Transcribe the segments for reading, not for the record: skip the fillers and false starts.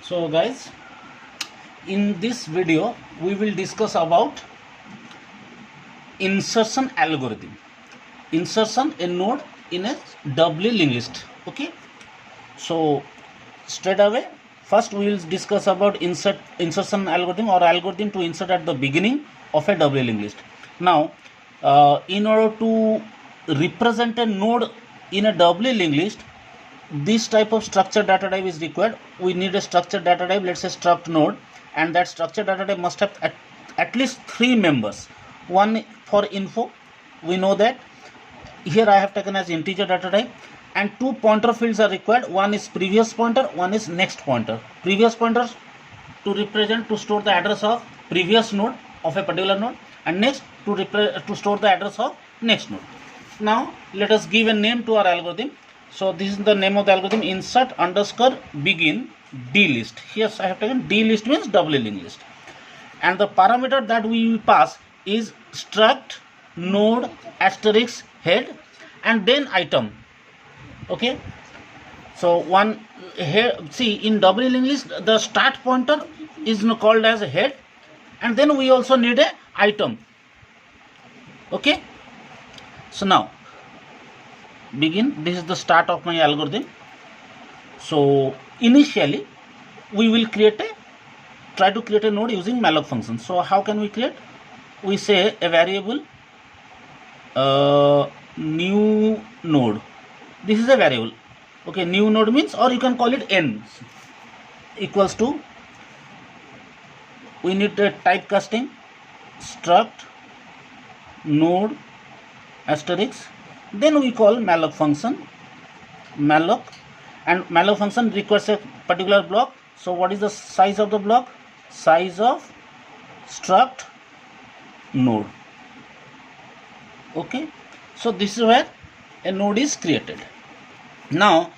So guys, in this video we will discuss about insertion algorithm. Insertion a node in a doubly linked list. Okay, so straight away first we will discuss about insertion algorithm or algorithm to insert at the beginning of a doubly linked list. Now in order to represent a node in a doubly linked list, this type of structured data type is required. We need a structured data type, let's say struct node, and that structured data type must have at least three members. One for info, we know that. Here I have taken as integer data type, and two pointer fields are required. One is previous pointer, one is next pointer. Previous pointers to store the address of previous node of a particular node, and next to store the address of next node. Now let us give a name to our algorithm. So this is the name of the algorithm, insert underscore begin d list. Here I have taken d list means doubly linked list, and the parameter that we will pass is struct node asterisk head and then item. Okay, so one here, see, in doubly linked list the start pointer is called as a head, and then we also need a item. Okay, so now begin, this is the start of my algorithm. So initially we will try to create a node using malloc function. So how can we create? We say a variable new node. This is a variable. Okay, new node means, or you can call it n, equals to, we need a typecasting struct node asterisk, then we call malloc function malloc, and malloc function requires a particular block. So what is the size of the block? Size of struct node. Okay, so this is where a node is created. Now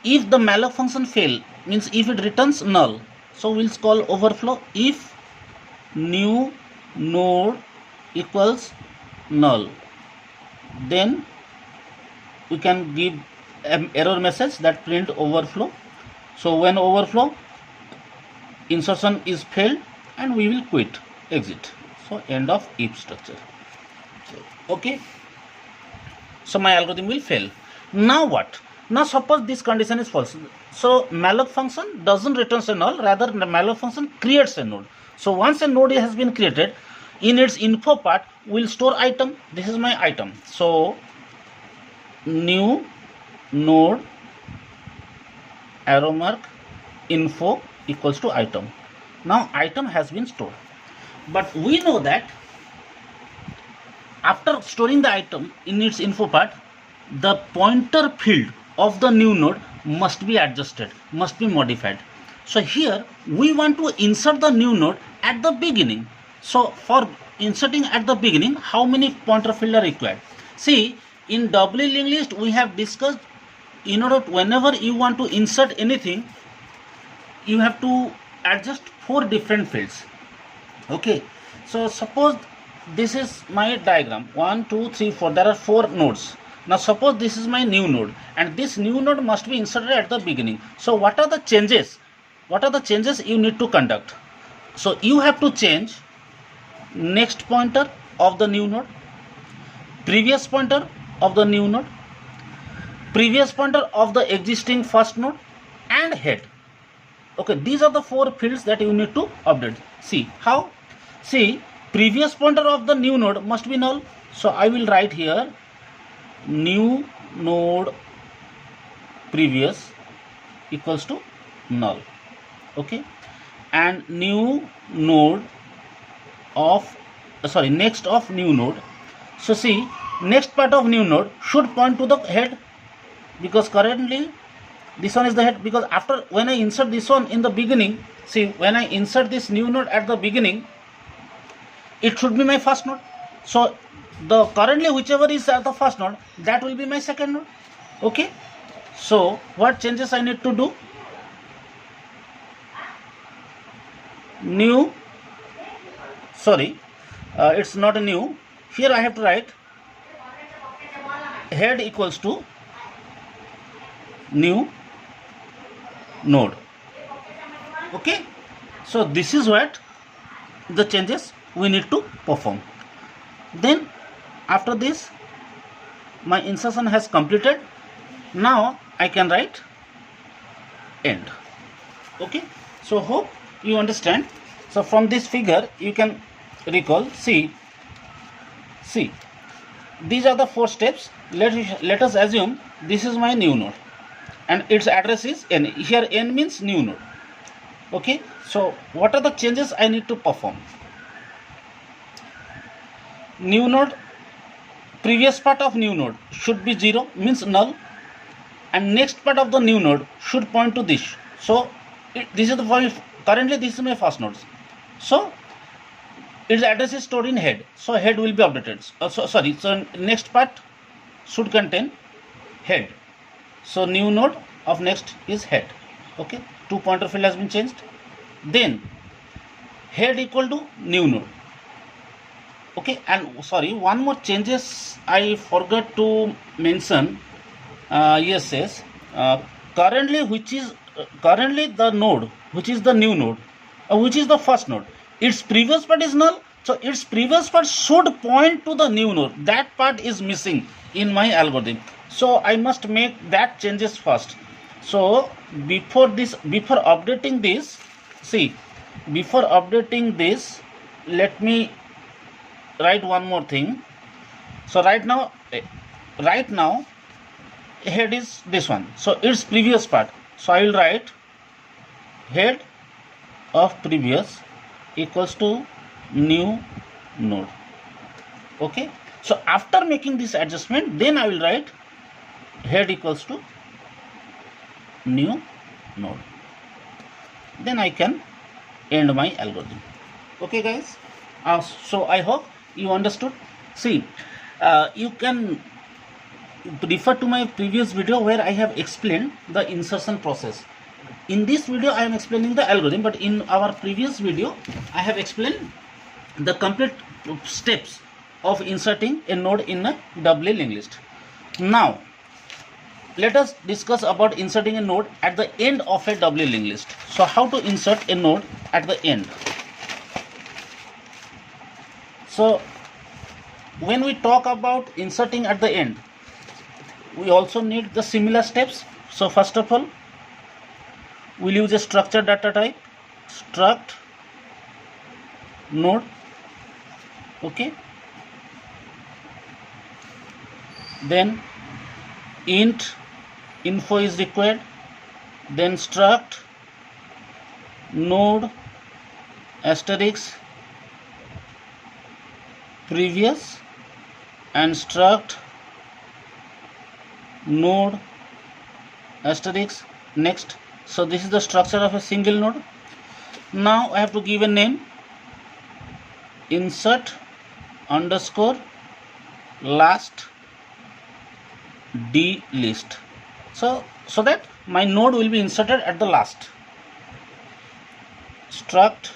if the malloc function fail, means if it returns null, so we'll call overflow if new node equals null, then we can give an error message that print overflow. So when overflow, insertion is failed and we will quit, exit. So end of if structure. Okay, so my algorithm will fail. Now what? Now suppose this condition is false. So malloc function doesn't return a null, rather the malloc function creates a node. So once a node has been created, in its info part we'll store item. This is my item. So new node arrow mark info equals to item. Now item has been stored, but we know that after storing the item in its info part, the pointer field of the new node must be adjusted, must be modified. So here we want to insert the new node at the beginning. So for inserting at the beginning, how many pointer field are required? See, in doubly linked list we have discussed, in order to, whenever you want to insert anything, you have to adjust 4 different fields. Okay, so suppose this is my diagram, 1 2 3 4, there are 4 nodes. Now suppose this is my new node, and this new node must be inserted at the beginning. So what are the changes you need to conduct? So you have to change next pointer of the new node, previous pointer of the new node, previous pointer of the existing first node, and head. Okay, these are the 4 fields that you need to update. See how? See, previous pointer of the new node must be null. So I will write here new node previous equals to null. Okay, and new node of next of new node. So see, next part of new node should point to the head, because currently this one is the head, because after when I insert this one in the beginning, see, when I insert this new node at the beginning, it should be my first node. So the currently whichever is at the first node, that will be my second node. Okay, so what changes I need to do? New, it's not a new, here I have to write head equals to new node. Okay, so this is what the changes we need to perform. Then after this my insertion has completed. Now I can write end. Okay, so hope you understand. So from this figure you can recall, see these are the 4 steps. Let us assume this is my new node and its address is n. Here n means new node. Okay, so what are the changes I need to perform? New node, previous part of new node should be 0, means null, and next part of the new node should point to this. So this is the point. Currently this is my first node, so its address is stored in head, so head will be updated. So next part should contain head, so new node of next is head. Okay, to pointer field has been changed. Then head equal to new node. Okay, and sorry, one more changes I forgot to mention. Yes, currently the node which is the new node, which is the first node, its previous part is null, so its previous part should point to the new node. That part is missing in my algorithm, so I must make that changes first. So before updating this, let me write one more thing. So right now head is this one, so its previous part, so I will write head of previous equals to new node. Okay, so after making this adjustment, then I will write head equals to new node. Then I can end my algorithm. Okay guys, so I hope you understood. See, you can refer to my previous video where I have explained the insertion process. In this video I am explaining the algorithm, but in our previous video I have explained the complete steps of inserting a node in a doubly linked list. Now let us discuss about inserting a node at the end of a doubly linked list. So how to insert a node at the end? So when we talk about inserting at the end, we also need the similar steps. So first of all, we'll use a structured data type, struct node. Okay, then int info is required, then struct node asterisk previous and struct node asterisk next. So this is the structure of a single node. Now I have to give a name, insert underscore last d list, so that my node will be inserted at the last. Struct,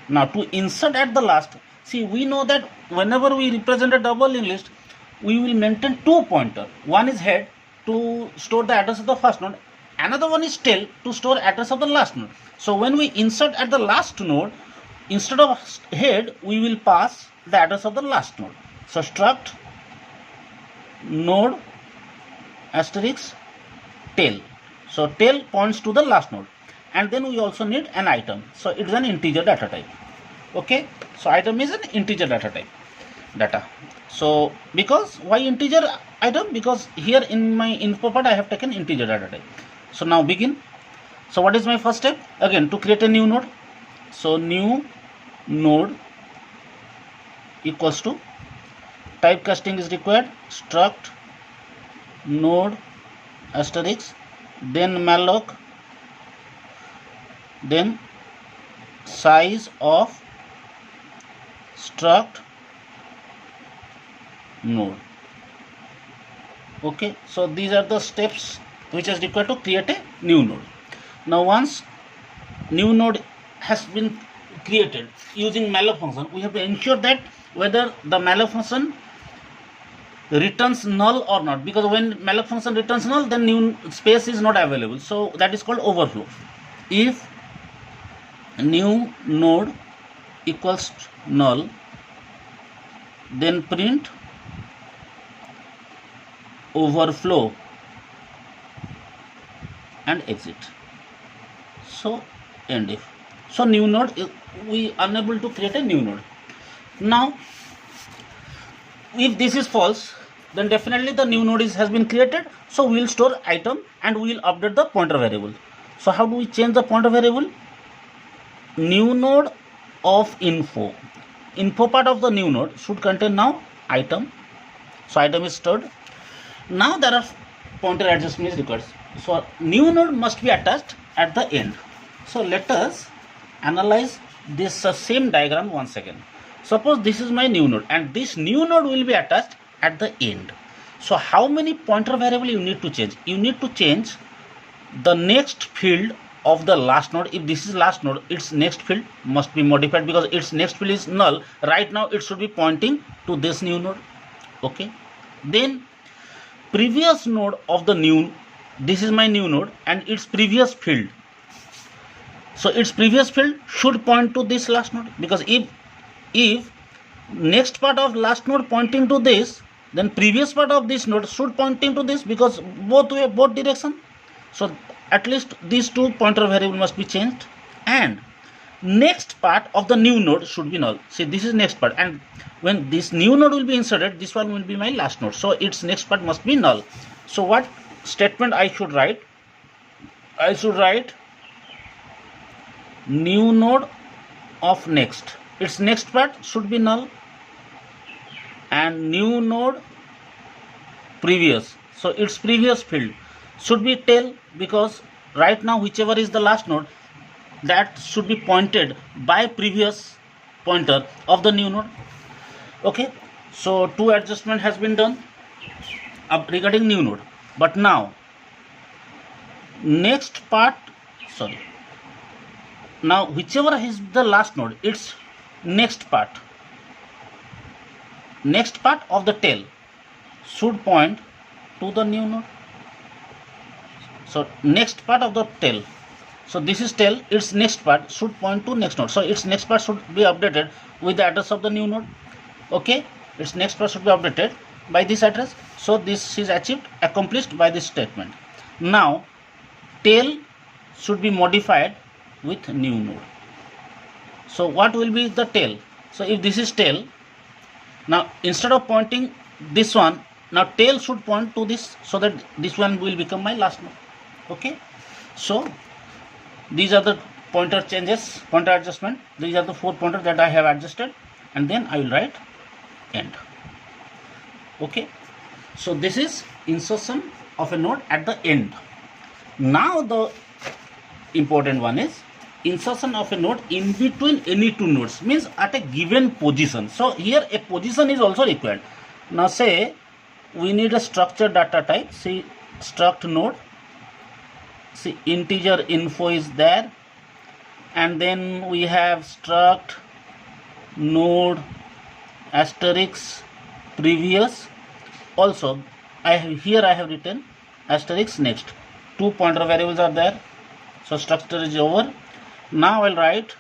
now to insert at the last, see, we know that whenever we represent a double linked list, we will maintain 2 pointer. One is head to store the address of the first node, another one is tail to store address of the last node. So when we insert at the last node, instead of head we will pass the address of the last node. So struct node asterisk tail, so tail points to the last node, and then we also need an item, so it is an integer data type. Okay, so item is an integer data type data. So because why integer item? Because here in my info part I have taken integer data type. So now begin. So what is my first step? Again, to create a new node, so new node equals to, typecasting is required, struct node asterisk, then malloc, then size of struct node. Okay, so these are the steps which is required to create a new node. Now once new node has been created using malloc function, we have to ensure that whether the malloc function returns null or not, because when malloc function returns null, then new space is not available, so that is called overflow. If new node equals null, then print overflow and exit. So end if. So new node, we unable to create a new node. Now if this is false, then definitely the new node has been created. So we will store item and we will update the pointer variable. So how do we change the pointer variable? New node of info. Info part of the new node should contain now item. So item is stored. Now there are pointer adjustment is required. So new node must be attached at the end. So let us analyze this same diagram once again. Suppose this is my new node and this new node will be attached at the end. So how many pointer variable you need to change? You need to change the next field of the last node. If this is last node, its next field must be modified because its next field is null. Right now it should be pointing to this new node. Okay. Then previous node of the new, this is my new node and its previous field. So its previous field should point to this last node, because if next part of last node pointing to this, then previous part of this node should pointing to this, because both direction. So at least these two pointer variable must be changed, and next part of the new node should be null. See, this is next part, and when this new node will be inserted, this one will be my last node, so its next part must be null. So what statement I should write? I should write new node of next, its next part should be null, and new node previous, so its previous field should be tail, because right now whichever is the last node, that should be pointed by previous pointer of the new node. Okay, so two adjustment has been done regarding new node. But now next part, sorry, now whichever is the last node, its next part of the tail should point to the new node. So next part of the tail, so this is tail, its next part should point to next node, so its next part should be updated with the address of the new node. Okay, its next part should be updated by this address. So this is achieved, accomplished by this statement. Now tail should be modified with new node. So what will be the tail? So if this is tail, now instead of pointing this one, now tail should point to this, so that this one will become my last node. Okay, so these are the pointer changes, pointer adjustment. These are the 4 pointers that I have adjusted, and then I will write end. Okay, so this is insertion of a node at the end. Now the important one is insertion of a node in between any two nodes, means at a given position. So here a position is also required. Now say we need a structured data type. See, struct node, see integer info is there, and then we have struct node asterisk previous. Also I have written asterisk next. 2 pointer variables are there. So structure is over. Now I'll write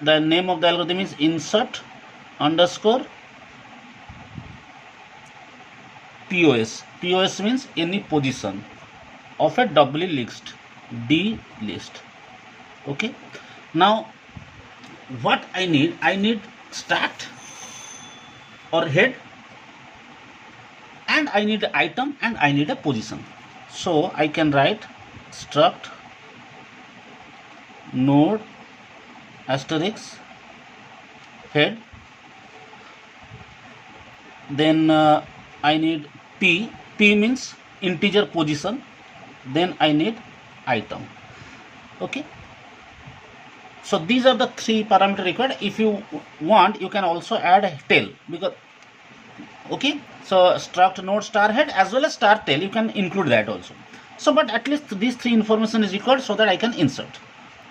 the name of the algorithm is insert underscore POS. POS means any position of a doubly list, D list. Okay. Now what I need start or head, and I need item, and I need a position. So I can write struct node asterisk head, then I need P means integer position, then I need item. Okay, so these are the 3 parameters required. If you want, you can also add a tail, because okay, so struct node star head as well as star tail, you can include that also. So but at least these 3 information is required so that I can insert.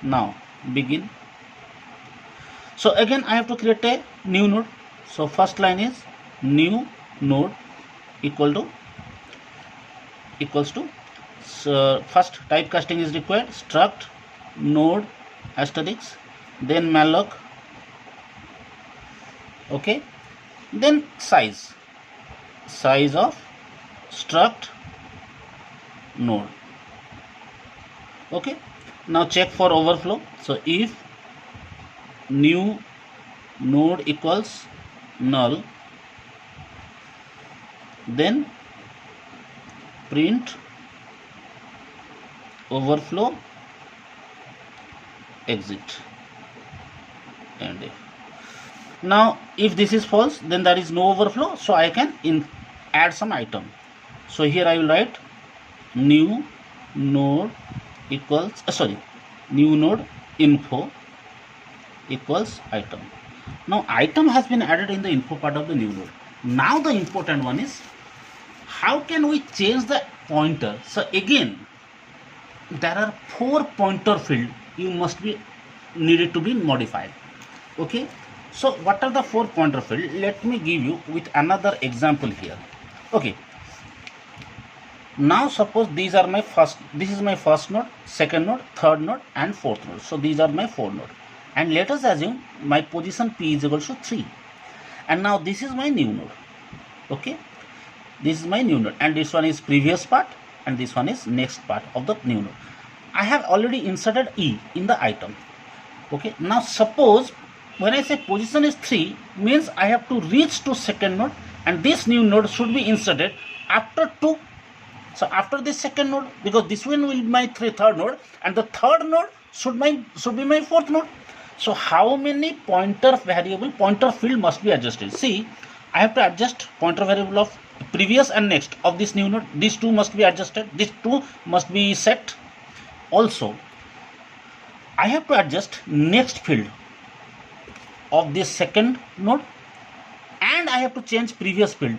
Now begin. So again I have to create a new node. So first line is new node equals to, so first typecasting is required, struct node asterisk then malloc, okay, then size of struct node. Okay, now check for overflow. So if new node equals null, then print overflow exit. And now if this is false, then there is no overflow, so I can add some item. So here I will write new node equals new node info equals item. Now item has been added in the info part of the new node. Now the important one is, how can we change the pointer? So again, there are 4 pointer field needed to be modified. Okay, so what are the 4 pointer field? Let me give you with another example here. Okay, now suppose this is my first node, second node, third node and fourth node. So these are my 4 node, and let us assume my position p is equal to 3, and now this is my new node. Okay, this is my new node, and this one is previous part and this one is next part of the new node. I have already inserted e in the item. Okay, now suppose when I say position is 3, means I have to reach to second node, and this new node should be inserted after 2. So after this second node, because this one will be my third node, and the third node should be my fourth node. So how many pointer field must be adjusted? See, I have to adjust pointer variable of previous and next of this new node. These 2 must be adjusted. These 2 must be set. Also, I have to adjust next field of this second node, and I have to change previous field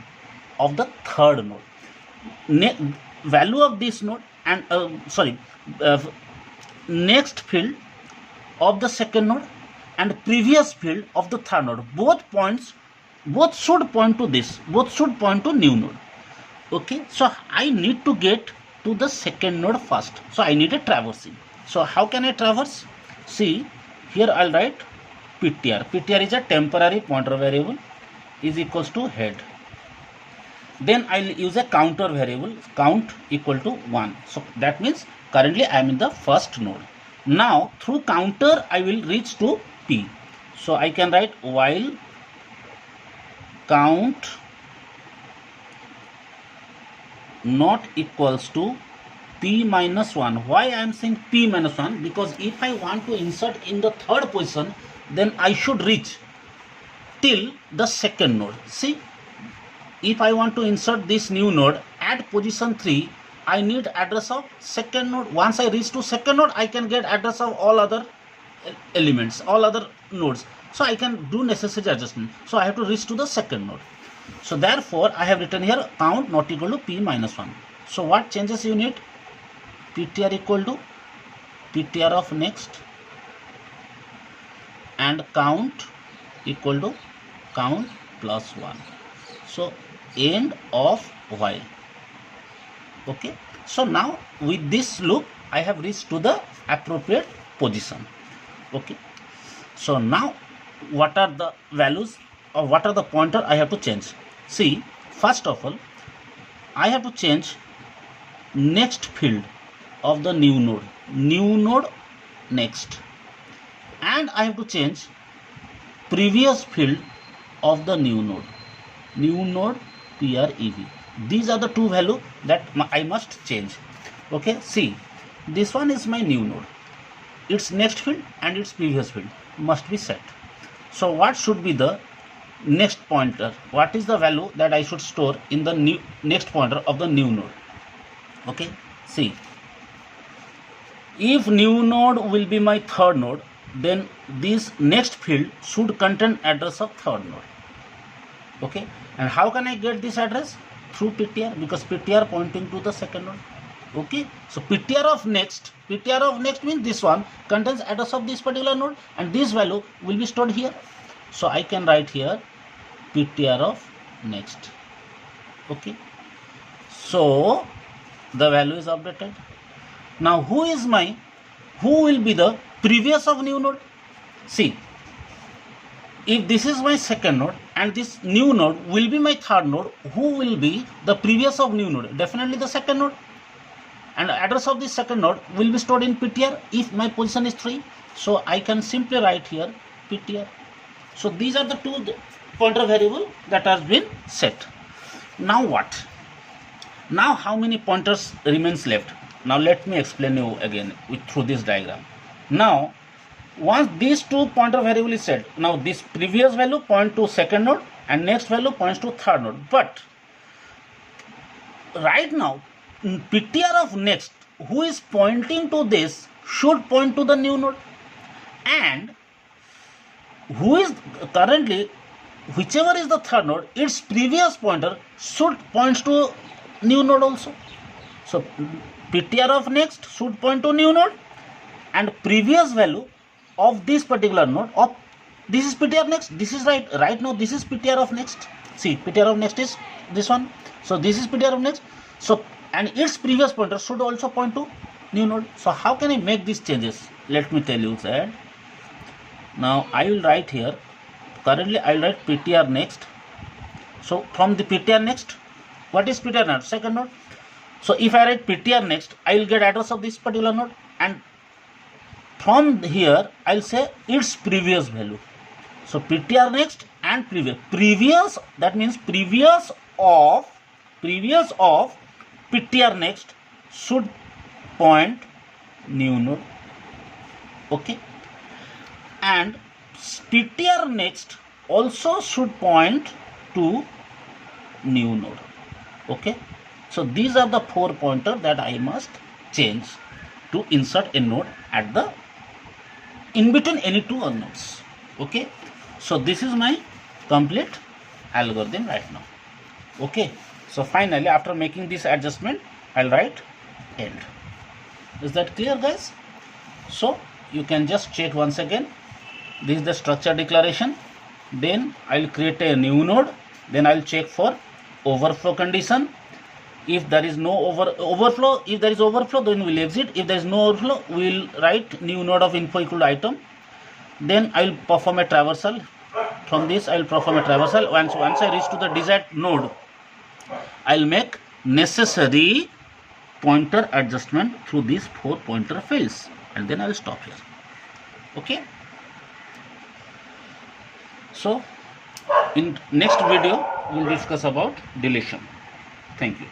of the third node. Value of this node and next field of the second node and previous field of the third node, both should point to this, both should point to new node. Okay, so I need to get to the second node first, so I need a traversing. So how can I traverse? See, here I'll write ptr. Ptr is a temporary pointer variable, is equals to head. Then I'll use a counter variable, count equal to 1. So that means currently I am in the first node. Now through counter I will reach to p. So I can write while count not equals to p minus 1. Why I am saying p minus 1? Because if I want to insert in the third position, then I should reach till the second node. See, if I want to insert this new node at position 3, I need address of second node. Once I reach to second node, I can get address of all other elements, all other nodes. So I can do necessary adjustment. So I have to reach to the second node. So therefore, I have written here count not equal to p minus 1. So what changes you need? Ptr equal to ptr of next and count equal to count plus 1. So end of while. Okay, so now with this loop I have reached to the appropriate position. Okay, so now what are the values or what are the pointer I have to change? See, first of all I have to change next field of the new node next, and I have to change previous field of the new node prev. These are the 2 values that I must change. Okay, see, this one is my new node, its next field and its previous field must be set. So what should be the next pointer? What is the value that I should store in the next pointer of the new node? Okay, see, if new node will be my third node, then this next field should contain address of third node. Okay, and how can I get this address? Through ptr, because ptr pointing to the second node. Okay, so ptr of next means this one contains address of this particular node, and this value will be stored here. So I can write here ptr of next. Okay, so the value is updated. Now who will be the previous of new node? See, if this is my second node and this new node will be my third node, who will be the previous of new node? Definitely the second node. And address of this second node will be stored in PTR if my position is 3. So I can simply write here PTR. So these are the two pointer variable that has been set. Now what? Now how many pointers remains left? Now let me explain you again through this diagram. Now once these two pointer variable is set, now this previous value point to second node and next value points to third node. But right now PTR of next, who is pointing to this, should point to the new node, and who is currently, whichever is the third node, its previous pointer should points to new node also. So PTR of next should point to new node, and previous value of this particular node of this is PTR next. This is right now this is PTR of next. See, PTR of next is this one. So this is PTR of next. So and its previous pointer should also point to new node. So how can I make these changes? Let me tell you that. Now I will write here, currently I will write PTR next. So from the PTR next, what is PTR node? Second node. So if I write PTR next, I will get address of this particular node, and from here I will say its previous value. So PTR next and previous, that means previous of PTR next should point new node. Okay, and PTR next also should point to new node. Okay, so these are the 4 pointers that I must change to insert a node at the in between any two unknowns. Okay, so this is my complete algorithm right now. Okay, so finally after making this adjustment, I'll write end. Is that clear, guys? So you can just check once again. This is the structure declaration. Then I'll create a new node. Then I'll check for overflow condition. If there is no overflow, if there is overflow, then we'll exit. If there is no overflow, we'll write new node of info equal to item. Then I'll perform a traversal. From this, I'll perform a traversal. Once I reach to the desired node, I'll make necessary pointer adjustment through these 4 pointer fields, and then I'll stop here. Okay. So in next video, we'll discuss about deletion. Thank you.